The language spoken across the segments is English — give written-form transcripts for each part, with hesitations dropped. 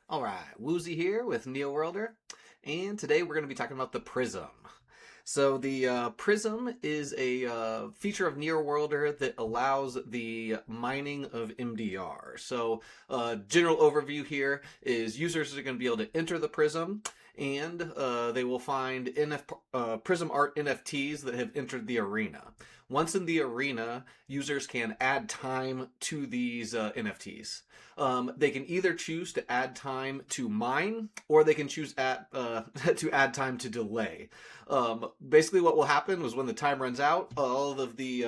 All right, Woozy here with NeoWorlder, and today we're going to be talking about the PRISM. So the PRISM is a feature of NeoWorlder that allows the mining of MDR. So general overview here is users are going to be able to enter the PRISM, and they will find PRISM Art NFTs that have entered the arena. Once in the arena, users can add time to these NFTs. They can either choose to add time to mine, or they can choose to add time to delay. Basically, what will happen is when the time runs out, all of the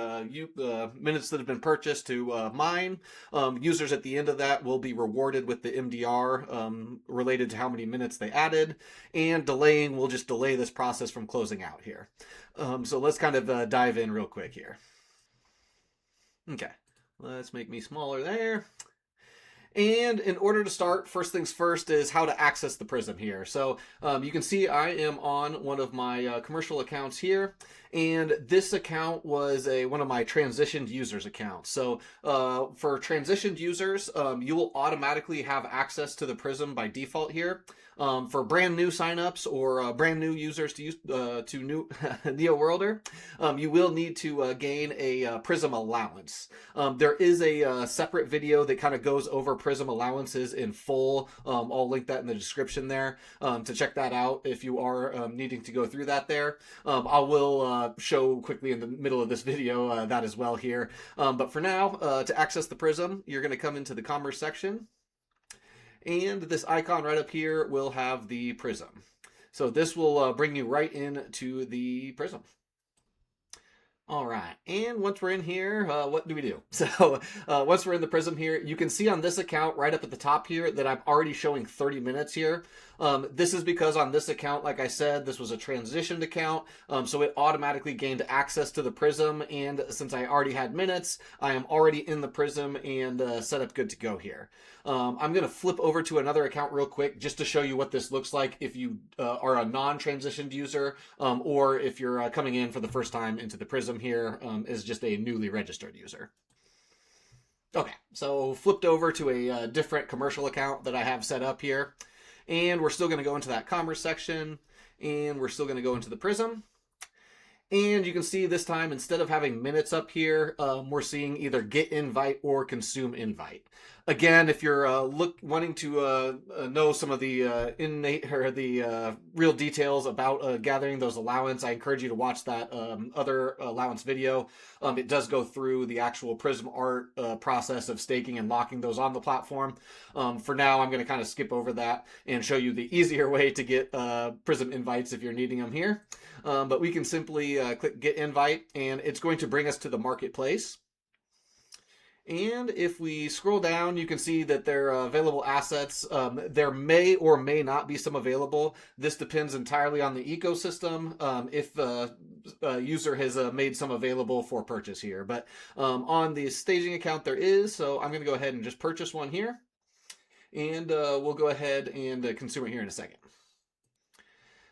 minutes that have been purchased to mine, users at the end of that will be rewarded with the MDR related to how many minutes they added, and delaying will just delay this process from closing out here. So let's kind of dive in real quick here. Okay, let's make me smaller there. And in order to start, first things first is how to access the PRISM here. So you can see I am on one of my commercial accounts here, and this account was one of my transitioned users accounts. So for transitioned users, you will automatically have access to the PRISM by default here. For brand new signups or brand new users to use to new NeoWorlder, you will need to gain a PRISM allowance. There is a separate video that kind of goes over PRISM allowances in full. I'll link that in the description there to check that out if you are needing to go through that there. I will show quickly in the middle of this video that as well here. But for now, to access the PRISM, you're going to come into the commerce section. And this icon right up here will have the PRISM. So this will bring you right into the PRISM. All right, and once we're in here, what do we do? So once we're in the PRISM here, you can see on this account right up at the top here that I'm already showing 30 minutes here. This is because on this account, like I said, this was a transitioned account, so it automatically gained access to the PRISM, and since I already had minutes, I am already in the PRISM and set up good to go here. I'm going to flip over to another account real quick just to show you what this looks like if you are a non-transitioned user or if you're coming in for the first time into the PRISM here as just a newly registered user. Okay, so flipped over to a different commercial account that I have set up here. And we're still going to go into that commerce section, and we're still going to go into the PRISM. And you can see this time, instead of having minutes up here, we're seeing either get invite or consume invite. Again, if you're wanting to know some of the innate or the real details about gathering those allowance, I encourage you to watch that other allowance video. It does go through the actual PRISM Art process of staking and locking those on the platform. For now, I'm going to kind of skip over that and show you the easier way to get PRISM invites if you're needing them here. But we can simply click get invite, and it's going to bring us to the marketplace. And if we scroll down, you can see that there are available assets. There may or may not be some available. This depends entirely on the ecosystem if a user has made some available for purchase here. But on the staging account, there is. So I'm going to go ahead and just purchase one here. And we'll go ahead and consume it here in a second.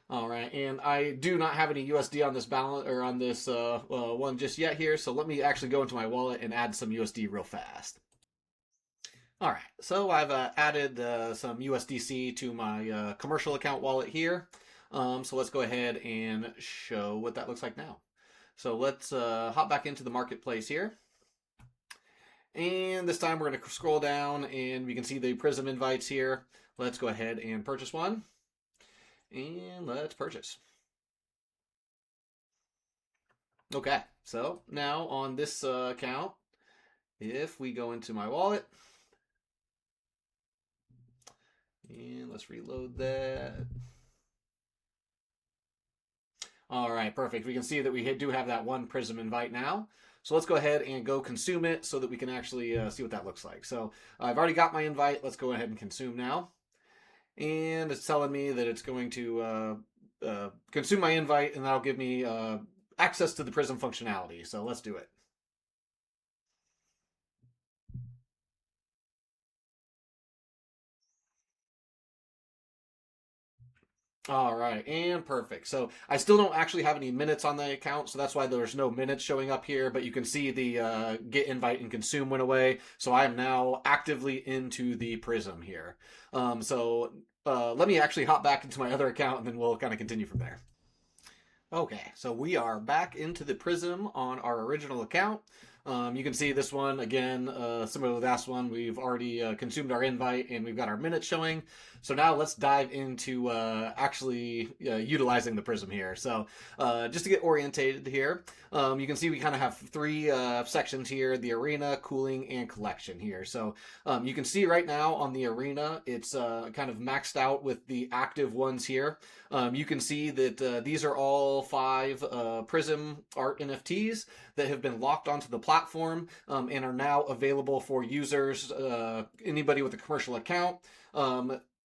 All right, and I do not have any USD on this balance or on this one just yet here, so let me actually go into my wallet and add some USD real fast. All right, so I've added some USDC to my commercial account wallet here. So let's go ahead and show what that looks like now. So let's hop back into the marketplace here. And this time we're going to scroll down and we can see the PRISM invites here. Let's go ahead and purchase one. And let's purchase. Okay, so now on this account, if we go into my wallet, and let's reload that. All right, perfect. We can see that we do have that one PRISM invite now. So let's go ahead and go consume it so that we can actually see what that looks like. So I've already got my invite. Let's go ahead and consume now. And it's telling me that it's going to consume my invite, and that'll give me access to the PRISM functionality. So let's do it. All right, and perfect. So I still don't actually have any minutes on the account, so that's why there's no minutes showing up here, but you can see the get invite and consume went away. So I am now actively into the Prism here. Let me actually hop back into my other account and then we'll kind of continue from there. Okay, so we are back into the Prism on our original account. You can see this one again, similar to the last one. We've already consumed our invite and we've got our minutes showing. So now let's dive into actually utilizing the Prism here. So just to get orientated here, you can see we kind of have three sections here: the arena, cooling, and collection here. So you can see right now on the arena, it's kind of maxed out with the active ones here. You can see that these are all 5 PRISM Art NFTs that have been locked onto the platform and are now available for users, anybody with a commercial account,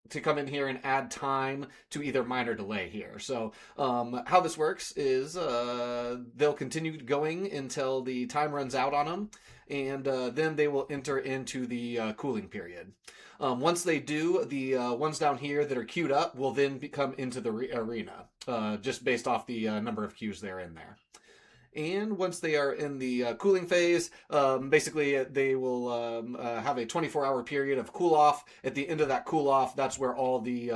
to come in here and add time to either mine or delay here. So how this works is they'll continue going until the time runs out on them, and then they will enter into the cooling period. Once they do, the ones down here that are queued up will then come into the arena, just based off the number of queues they're in there. And once they are in the cooling phase, basically they will have a 24-hour period of cool off. At the end of that cool off, that's where all the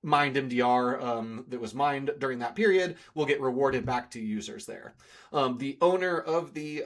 mined MDR that was mined during that period will get rewarded back to users there. The owner of the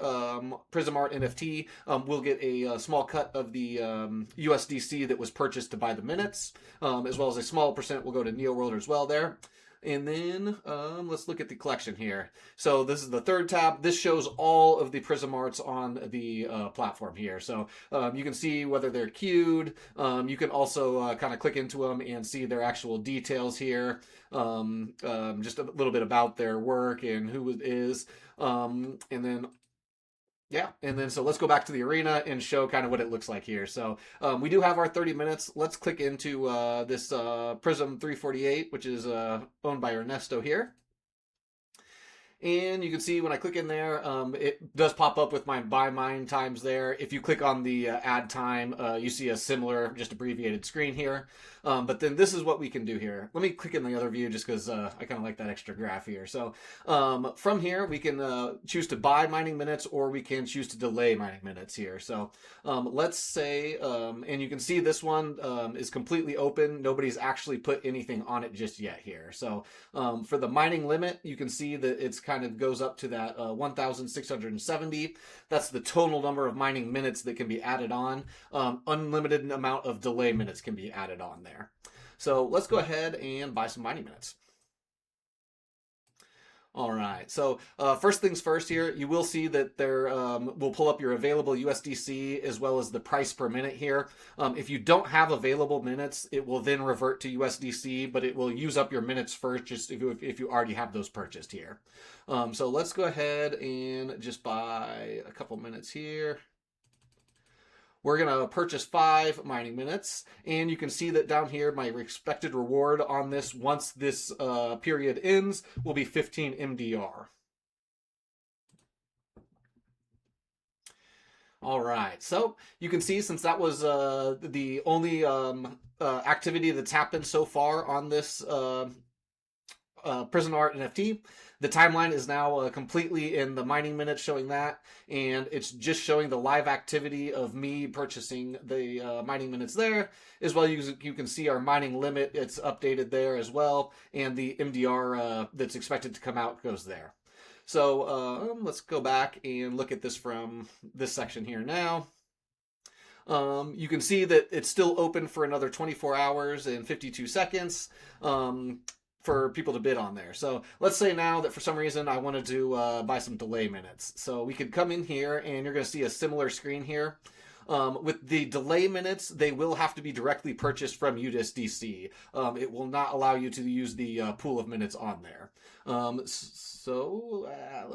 PRISM Art NFT will get a small cut of the USDC that was purchased to buy the minutes, as well as a small percent will go to NeoWorlder as well there. And then let's look at the collection here. So this is the third tab. This shows all of the Prism Arts on the platform here. So you can see whether they're queued. You can also kind of click into them and see their actual details here. Just a little bit about their work and who it is. And then so let's go back to the arena and show kind of what it looks like here. So we do have our 30 minutes. Let's click into this Prism 348, which is owned by Ernesto here. And you can see when I click in there, it does pop up with my buy mine times there. If you click on the add time, you see a similar, just abbreviated screen here. But then this is what we can do here. Let me click in the other view just because I kind of like that extra graph here. So from here, we can choose to buy mining minutes or we can choose to delay mining minutes here. So let's say, and you can see this one is completely open. Nobody's actually put anything on it just yet here. So for the mining limit, you can see that it's kind of goes up to that 1,670. That's the total number of mining minutes that can be added on. Unlimited amount of delay minutes can be added on there. So let's go ahead and buy some mining minutes. All right, so first things first here, you will see that there will pull up your available USDC as well as the price per minute here. If you don't have available minutes, it will then revert to USDC, but it will use up your minutes first just if you already have those purchased here. So let's go ahead and just buy a couple minutes here. We're going to purchase 5 mining minutes, and you can see that down here, my expected reward on this, once this period ends, will be 15 MDR. All right, so you can see since that was the only activity that's happened so far on this PRISM Art NFT, the timeline is now completely in the mining minutes showing that, and it's just showing the live activity of me purchasing the mining minutes there, as well as you can see our mining limit, it's updated there as well, and the MDR that's expected to come out goes there. So let's go back and look at this from this section here now. You can see that it's still open for another 24 hours and 52 seconds. For people to bid on there. So let's say now that for some reason I wanted to buy some delay minutes. So we could come in here and you're going to see a similar screen here. With the delay minutes, they will have to be directly purchased from USDC. It will not allow you to use the pool of minutes on there. Let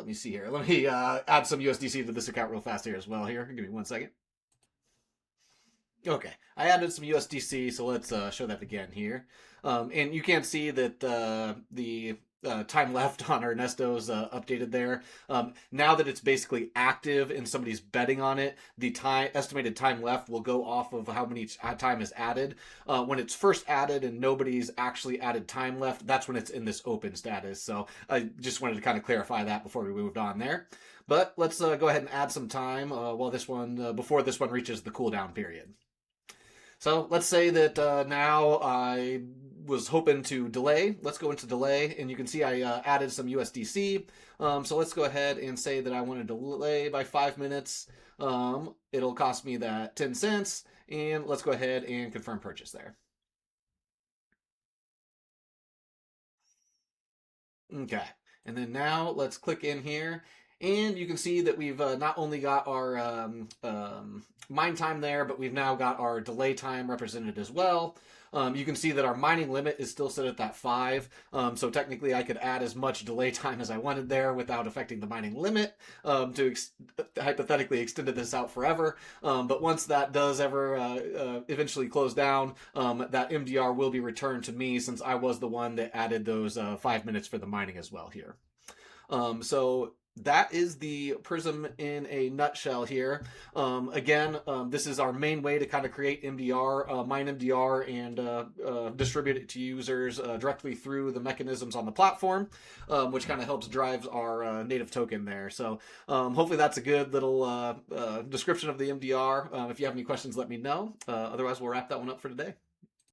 me see here. Let me add some USDC to this account real fast here as well here. Give me 1 second. Okay, I added some USDC, so let's show that again here. And you can see that the time left on Ernesto's updated there. Now that it's basically active and somebody's betting on it, the estimated time left will go off of how many time is added. When it's first added and nobody's actually added time left, that's when it's in this open status. So I just wanted to kind of clarify that before we moved on there. But let's go ahead and add some time while this one before this one reaches the cooldown period. So let's say that now I was hoping to delay. Let's go into delay, and you can see I added some USDC. So let's go ahead and say that I want to delay by 5 minutes. It'll cost me that 10 cents, and let's go ahead and confirm purchase there. Okay, and then now let's click in here, and you can see that we've not only got our mine time there, but we've now got our delay time represented as well. You can see that our mining limit is still set at that 5, so technically I could add as much delay time as I wanted there without affecting the mining limit to hypothetically extend this out forever. But once that does ever eventually close down, that MDR will be returned to me, since I was the one that added those 5 minutes for the mining as well here. So that is the Prism in a nutshell here. Again, this is our main way to kind of create MDR, mine MDR, and distribute it to users directly through the mechanisms on the platform, which kind of helps drive our native token there. So hopefully that's a good little description of the MDR. If you have any questions, let me know. Otherwise, we'll wrap that one up for today.